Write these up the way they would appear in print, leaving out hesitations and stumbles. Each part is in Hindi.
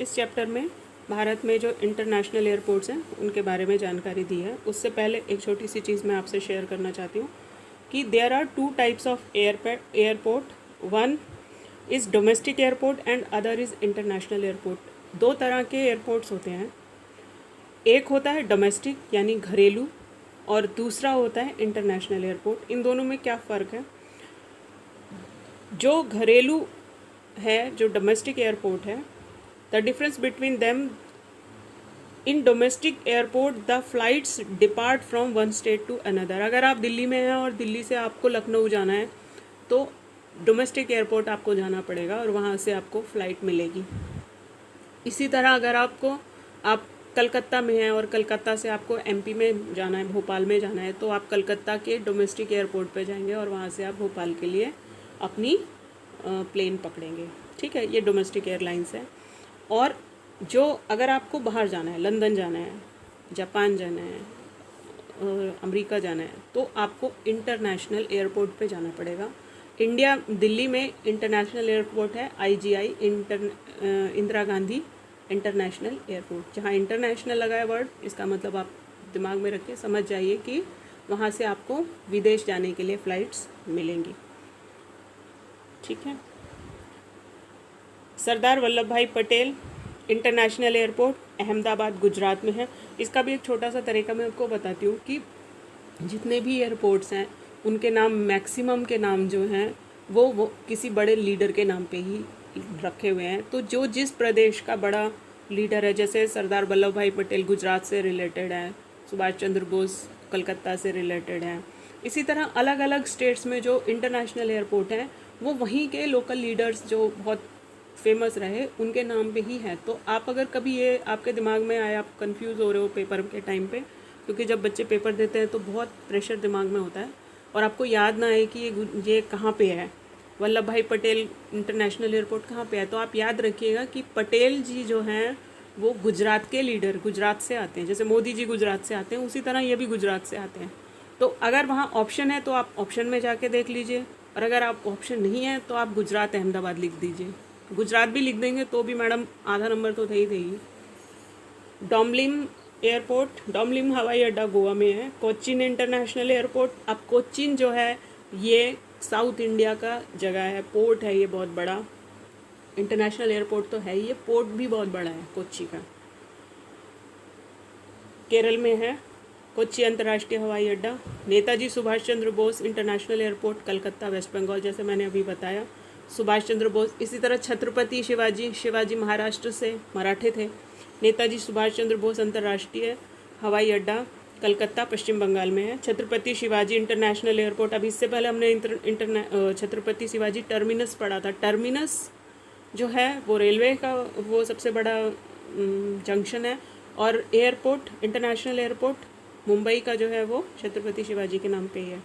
इस चैप्टर में भारत में जो इंटरनेशनल एयरपोर्ट्स हैं उनके बारे में जानकारी दी है। उससे पहले एक छोटी सी चीज़ मैं आपसे शेयर करना चाहती हूँ कि there are two types of airport. One is domestic airport and other is international airport. दो तरह के एयरपोर्ट्स होते हैं, एक होता है डोमेस्टिक यानी घरेलू और दूसरा होता है इंटरनेशनल एयरपोर्ट। इन दोनों में क्या फ़र्क है? जो घरेलू है, जो डोमेस्टिक एयरपोर्ट है, the difference between them, in domestic airport the flights depart from one state to another. अगर आप दिल्ली में हैं और दिल्ली से आपको लखनऊ जाना है तो डोमेस्टिक एयरपोर्ट आपको जाना पड़ेगा और वहाँ से आपको फ़्लाइट मिलेगी। इसी तरह अगर आप कलकत्ता में हैं और कलकत्ता से आपको एमपी में जाना है, भोपाल में जाना है, तो आप कलकत्ता के डोमेस्टिक एयरपोर्ट पे जाएंगे और वहाँ से आप भोपाल के लिए अपनी प्लेन पकड़ेंगे। ठीक है, ये डोमेस्टिक एयरलाइंस है। और जो अगर आपको बाहर जाना है, लंदन जाना है, जापान जाना है, अमेरिका जाना है, तो आपको इंटरनेशनल एयरपोर्ट पे जाना पड़ेगा। दिल्ली में इंटरनेशनल एयरपोर्ट है IGI, Indira Gandhi international airport. जहाँ इंटरनेशनल लगा है वर्ड, इसका मतलब आप दिमाग में रख के समझ जाइए कि वहाँ से आपको विदेश जाने के लिए फ़्लाइट्स मिलेंगी। ठीक है। सरदार वल्लभ भाई पटेल इंटरनेशनल एयरपोर्ट अहमदाबाद गुजरात में है। इसका भी एक छोटा सा तरीका मैं आपको बताती हूँ कि जितने भी एयरपोर्ट्स हैं उनके नाम, मैक्सिमम के नाम जो हैं वो किसी बड़े लीडर के नाम पे ही रखे हुए हैं। तो जो जिस प्रदेश का बड़ा लीडर है, जैसे सरदार वल्लभ भाई पटेल गुजरात से रिलेटेड है, सुभाष चंद्र बोस कलकत्ता से रिलेटेड है, इसी तरह अलग अलग स्टेट्स में जो इंटरनेशनल एयरपोर्ट हैं वो वहीं के लोकल लीडर्स जो बहुत फेमस रहे उनके नाम पे ही है। तो आप अगर कभी ये आपके दिमाग में आए, आप कंफ्यूज हो रहे हो पेपर के टाइम पे, क्योंकि जब बच्चे पेपर देते हैं तो बहुत प्रेशर दिमाग में होता है और आपको याद ना आए कि ये कहाँ पे है, वल्लभ भाई पटेल इंटरनेशनल एयरपोर्ट कहाँ पे है, तो आप याद रखिएगा कि पटेल जी जो हैं वो गुजरात के लीडर, गुजरात से आते हैं। जैसे मोदी जी गुजरात से आते हैं, उसी तरह ये भी गुजरात से आते हैं। तो अगर वहाँ ऑप्शन है तो आप ऑप्शन में जाके देख लीजिए, और अगर आप ऑप्शन नहीं है तो आप गुजरात अहमदाबाद लिख दीजिए। गुजरात भी लिख देंगे तो भी मैडम आधा नंबर तो दे ही देगी। डोमलिम हवाई अड्डा गोवा में है। कोच्चिन इंटरनेशनल एयरपोर्ट, अब कोच्चिन जो है ये साउथ इंडिया का जगह है, पोर्ट है ये बहुत बड़ा। इंटरनेशनल एयरपोर्ट तो है, ये पोर्ट भी बहुत बड़ा है कोच्चि का। केरल में है कोच्चि अंतर्राष्ट्रीय हवाई अड्डा। Netaji Subhash Chandra Bose international airport Calcutta West Bengal, जैसे मैंने अभी बताया, सुभाष चंद्र बोस। इसी तरह छत्रपति शिवाजी महाराष्ट्र से मराठे थे। नेताजी सुभाष चंद्र बोस अंतर्राष्ट्रीय हवाई अड्डा कलकत्ता पश्चिम बंगाल में है। छत्रपति शिवाजी इंटरनेशनल एयरपोर्ट, अभी इससे पहले हमने छत्रपति शिवाजी टर्मिनस पढ़ा था। टर्मिनस जो है वो रेलवे का वो सबसे बड़ा जंक्शन है, और एयरपोर्ट, इंटरनेशनल एयरपोर्ट मुंबई का जो है वो छत्रपति शिवाजी के नाम पे ही है।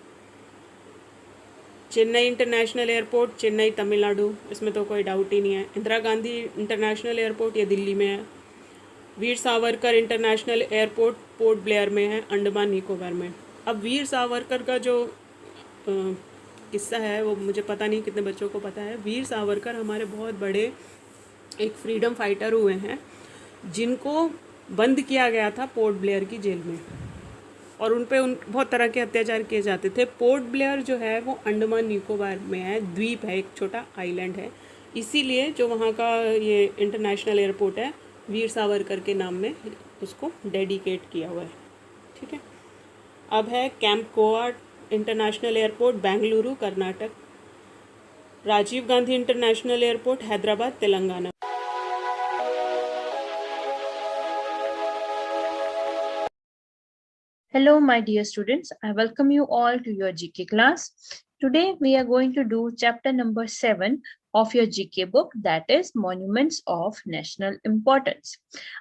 चेन्नई इंटरनेशनल एयरपोर्ट, चेन्नई तमिलनाडु, इसमें तो कोई डाउट ही नहीं है। इंदिरा गांधी इंटरनेशनल एयरपोर्ट, ये दिल्ली में है। वीर सावरकर इंटरनेशनल एयरपोर्ट पोर्ट ब्लेयर में है, अंडमान निकोबार में। अब वीर सावरकर का जो किस्सा है वो मुझे पता नहीं कितने बच्चों को पता है। वीर सावरकर हमारे बहुत बड़े एक फ्रीडम फाइटर हुए हैं जिनको बंद किया गया था पोर्ट ब्लेयर की जेल में, और उन बहुत तरह के अत्याचार किए जाते थे। पोर्ट ब्लेयर जो है वो अंडमान निकोबार में है, द्वीप है, एक छोटा आइलैंड है। इसीलिए जो वहाँ का ये इंटरनेशनल एयरपोर्ट है वीर सावरकर के नाम में उसको डेडिकेट किया हुआ है। ठीक है। अब है Kempegowda international airport Bengaluru Karnataka. Rajiv Gandhi international airport Hyderabad Telangana. Hello, my dear students. I welcome you all to your GK class. Today, we are going to do chapter number 7 of your GK book, that is Monuments of National Importance.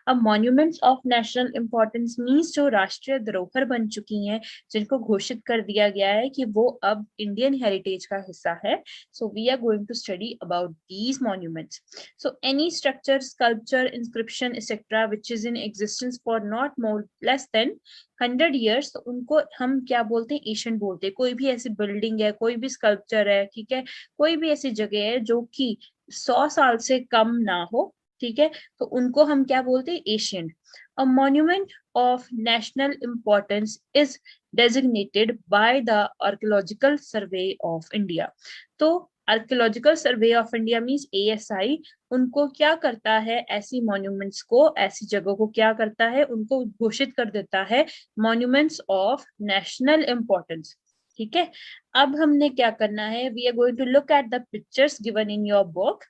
अब Monuments of National Importance means जो राष्ट्रीय धरोहर बन चुकी हैं, जिनको घोषित कर दिया गया है कि वो अब इंडियन हेरिटेज का हिस्सा है. So we are going to study about these monuments. So any structure, sculpture, inscription, etc. which is in existence for not more less than 100 years, तो उनको हम क्या बोलते हैं? एशियंट बोलते हैं. कोई भी ऐसी बिल्डिंग है, कोई भी स्कल्पचर है, ठीक है, कोई भी ऐसी जगह है जो कि 100 साल से कम ना हो, ठीक है, तो उनको हम क्या बोलते हैं, ancient. A monument of national importance is designated by the archaeological survey of India. तो archaeological survey of India means ASI उनको क्या करता है, ऐसी मॉन्यूमेंट्स को, ऐसी जगहों को क्या करता है, उनको घोषित कर देता है मॉन्यूमेंट्स ऑफ नेशनल इंपॉर्टेंस। ठीक है, अब हमने क्या करना है, we are going to look at the pictures given in your book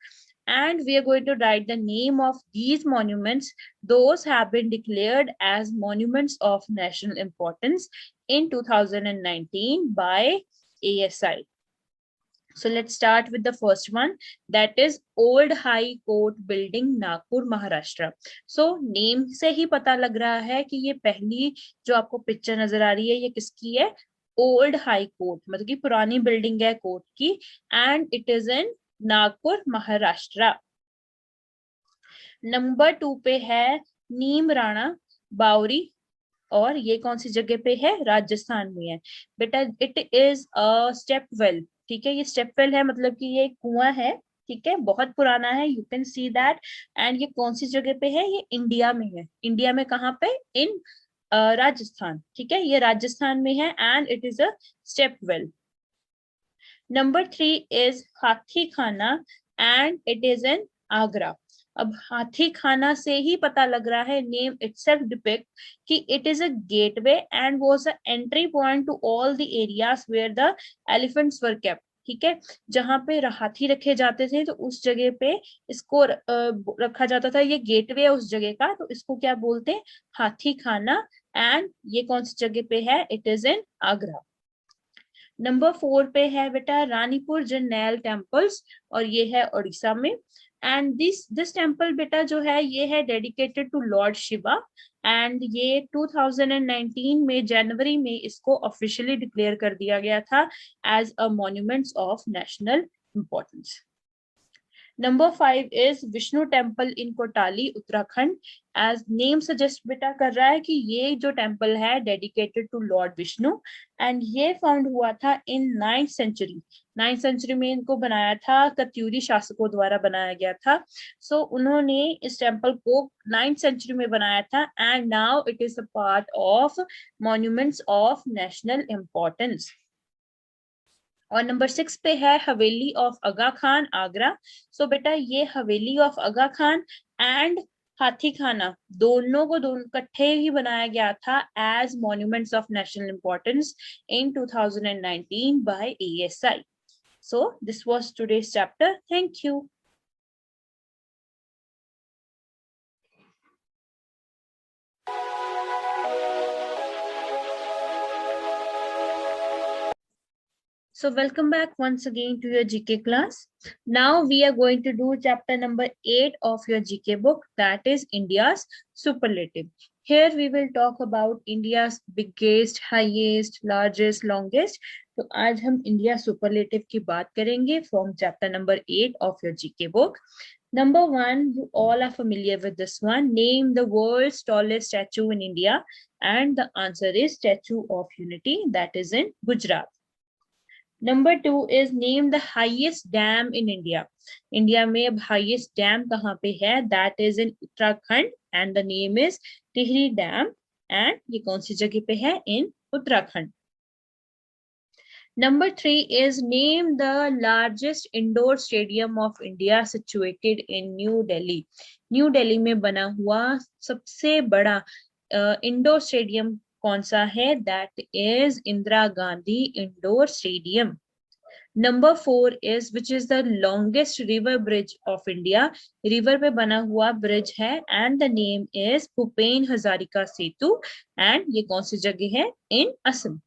and we are going to write the name of these monuments. Those have been declared as monuments of national importance in 2019 by ASI. So let's start with the first one, that is Old High Court Building, Nagpur, Maharashtra. So name से ही पता लग रहा है कि ये पहली जो आपको पिक्चर नजर आ रही है ये किसकी है, ओल्ड हाई कोर्ट, मतलब कि पुरानी बिल्डिंग है कोर्ट की, and it is in Nagpur, Maharashtra. Number 2 पे है नीम राणा बावरी, और ये कौन सी जगह पे है, राजस्थान में है बेटा। It is a step well, ठीक है, ये स्टेप वेल है, मतलब कि ये कुआं है, ठीक है, बहुत पुराना है, you can see that. And ये कौन सी जगह पे है, ये इंडिया में है। इंडिया में कहाँ पे, इन राजस्थान, ठीक है, ये राजस्थान में है, and it is a step well. Number 3 is Hathi Khana, and it is in Agra. अब हाथी खाना से ही पता लग रहा है, नेम इटसेल्फ डिपिक्ट कि it is a gateway and was a entry point to all the areas where the elephants were kept. ठीक है, जहां पे हाथी रखे जाते थे तो उस जगह पे इसको रखा जाता था, ये गेटवे है उस जगह का, तो इसको क्या बोलते हैं, हाथी खाना। एंड ये कौन सी जगह पे है, it is in Agra. Number 4 पे है बेटा रानीपुर जरनैल टेम्पल्स, और ये है उड़ीसा में। एंड दिस टेम्पल बेटा जो है ये है dedicated to Lord Shiva, and ये 2019 में जनवरी में इसको ऑफिशियली डिक्लेयर कर दिया गया था as a monuments of national importance. Number 5 is Vishnu temple in Kotali, Uttarakhand. As name suggest बेटा कर रहा है कि ये जो टेम्पल है dedicated to Lord Vishnu, and ये फाउंड हुआ था इन 9th सेंचुरी। 9th सेंचुरी में इनको बनाया था, कत्यूरी शासकों द्वारा बनाया गया था। सो उन्होंने इस टेम्पल को 9th सेंचुरी में बनाया था, and now it is a part of monuments of national importance. और नंबर 6 पे है हवेली ऑफ आगा खान, आगरा। सो बेटा ये हवेली ऑफ आगा खान एंड हाथी खाना दोनों को इकट्ठे ही बनाया गया था as monuments of national importance in 2019 by ASI. So this was today's chapter. Thank you. So welcome back once again to your GK class. Now we are going to do chapter number 8 of your GK book, that is India's superlative. Here we will talk about India's biggest, highest, largest, longest. तो आज हम इंडिया सुपरलेटिव की बात करेंगे from chapter number 8 of your GK book. Number 1, you all are familiar with this one. Name the world's tallest statue in India, and the answer is Statue of Unity, that is in Gujarat. Number 2 is name the highest dam in India. India में अब highest dam कहाँ पे है, that is in Uttarakhand, and the name is Tihri Dam, and ये कौन सी जगह पे है, in Uttarakhand. Number 3 is name the largest indoor stadium of India situated in New Delhi. New Delhi में बना हुआ सबसे बड़ा इंडोर स्टेडियम कौन सा है, that is Indira Gandhi Indoor Stadium. Number 4 is which is the longest river bridge of India. River पे बना हुआ ब्रिज है, and the name is Bhupen Hazarika Setu, and ये कौन सी जगह है, in Assam.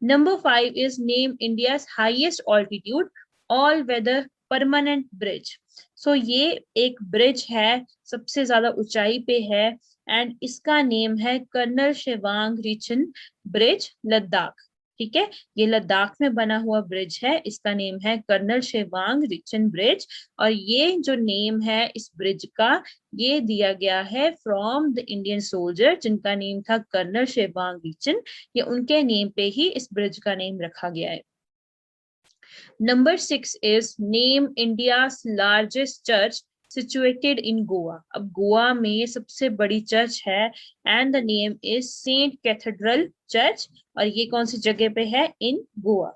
Number 5 is name India's highest altitude all weather permanent bridge. So ये एक ब्रिज है, सबसे ज्यादा ऊंचाई पे है, एंड इसका नेम है कर्नल शेवांग रिचन ब्रिज, लद्दाख. ठीक है, ये लद्दाख में बना हुआ ब्रिज है, इसका नेम है कर्नल शेवांग रिचन ब्रिज, और ये जो नेम है इस ब्रिज का ये दिया गया है फ्रॉम द इंडियन सोल्जर जिनका नेम था कर्नल शेवांग रिचन. ये उनके नेम पे ही इस ब्रिज का नेम रखा गया है. Number 6 is name India's largest church situated in Goa. अब गोवा में सबसे बड़ी चर्च है and the name is Saint Cathedral Church और ये कौन सी जगह पे है? In Goa.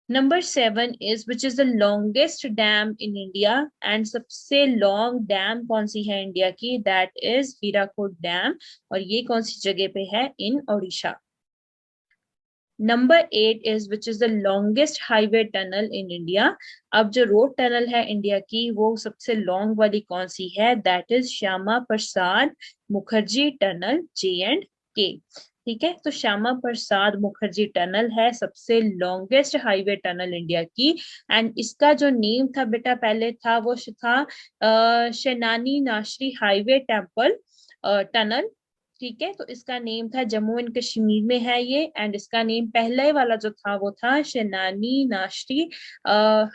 Number 7 is which is the longest dam in India and सबसे long dam कौन सी है इंडिया की? That is Hirakud Dam और ये कौन सी जगह पे है? In Odisha. Number 8 is which is the longest highway tunnel in India. अब जो रोड टनल है इंडिया की वो सबसे लॉन्ग वाली कौन सी है? That is Shyama Prasad Mukherjee tunnel J&K. ठीक है, तो श्यामा प्रसाद मुखर्जी टनल है सबसे लॉन्गेस्ट हाईवे टनल इंडिया की एंड इसका जो नेम था बेटा पहले था वो था शेनानी नाशरी हाईवे टेम्पल टनल. ठीक है, तो इसका नेम था जम्मू एंड कश्मीर में है ये एंड इसका नेम पहले वाला जो था वो था शेनानी नाशरी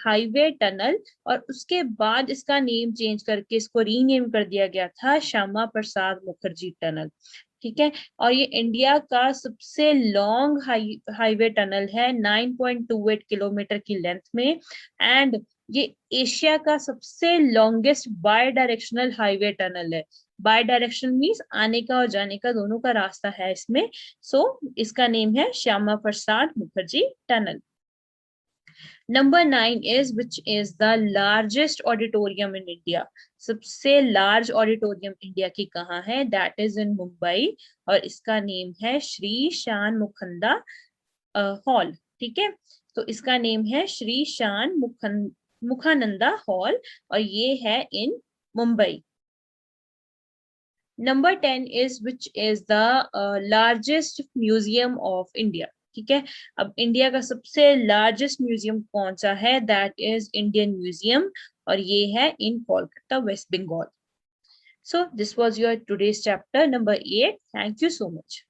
हाईवे टनल और उसके बाद इसका नेम चेंज करके इसको रीनेम कर दिया गया था श्यामा प्रसाद मुखर्जी टनल. ठीक है, और ये इंडिया का सबसे लॉन्ग हाईवे टनल है 9.28 किलोमीटर की लेंथ में एंड ये एशिया का सबसे longest bidirectional highway tunnel है. बाय डायरेक्शनल मीन्स आने का और जाने का दोनों का रास्ता है इसमें. सो इसका नेम है Shyama Prasad Mukherjee tunnel. Number 9 is which is the largest auditorium in India. सबसे लार्ज ऑडिटोरियम इंडिया की कहाँ है? That is in मुंबई और इसका नेम है श्री शान मुखंदा हॉल. ठीक है, तो इसका नेम है श्री शान मुखानंदा हॉल और ये है इन Mumbai. Number 10 is which is the largest museum of India. ठीक है, अब इंडिया का सबसे लार्जेस्ट म्यूजियम कौन सा है? दैट इज इंडियन म्यूजियम और ये है in Kolkata West Bengal. So this was your today's chapter number 8. Thank you so much.